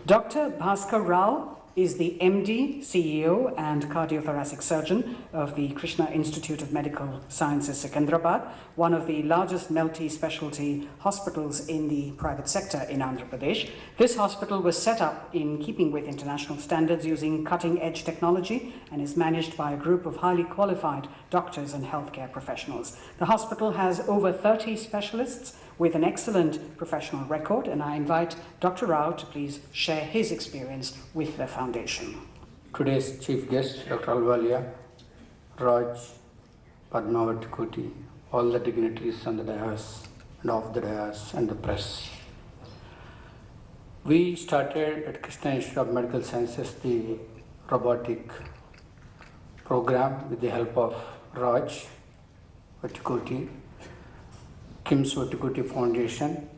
Dr. Bhaskar Rao is the MD, CEO and cardiothoracic surgeon of the Krishna Institute of Medical Sciences, Secunderabad, one of the largest multi-specialty hospitals in the private sector in Andhra Pradesh. This hospital was set up in keeping with international standards using cutting-edge technology and is managed by a group of highly qualified doctors and healthcare professionals. The hospital has over 30 specialists with an excellent professional record, and I invite Dr. Rao to please share his experience with the foundation. Today's chief guest, Dr. Alvalia, Raj, Padmavati Kuti, all the dignitaries on the dais and off the dais and the press. We started at Krishna Institute of Medical Sciences the robotic program with the help of Raj Vattikoti, KIMS Vattikoti Foundation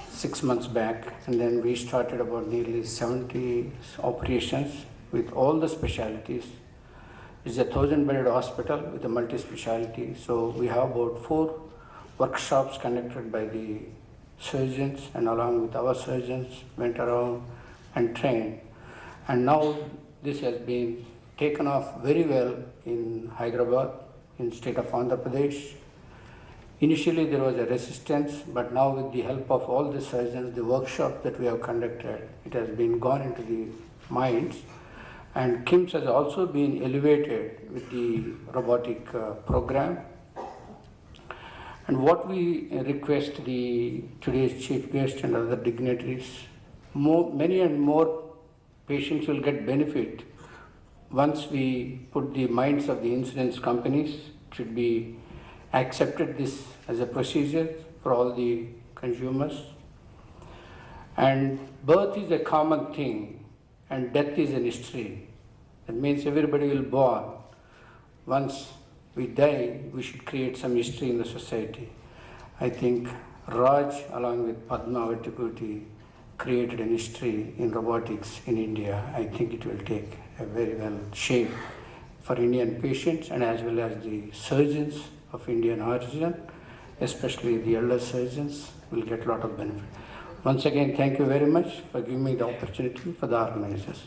6 months back, and then we started about nearly 70 operations with all the specialties. It's a 1,000-bedded hospital with a multi-speciality, so we have about 4 workshops conducted by the surgeons, and along with our surgeons went around and trained. And now this has been taken off very well in Hyderabad, in state of Andhra Pradesh. Initially there was a resistance, but now with the help of all the surgeons, the workshop that we have conducted, it has been gone into the minds. And KIMS has also been elevated with the robotic program. And what we request the today's chief guest and other dignitaries, many and more patients will get benefit once we put the minds of the insurance companies. It should be accepted this as a procedure for all the consumers. And birth is a common thing and death is an history. That means everybody will born. Once we die, we should create some history in the society. I think Raj along with Padmavati Kuti created an history in robotics in India. I think it will take a very well shape for Indian patients and as well as the surgeons of Indian origin, especially the elder surgeons will get a lot of benefit. Once again, thank you very much for giving me the opportunity for the organizers.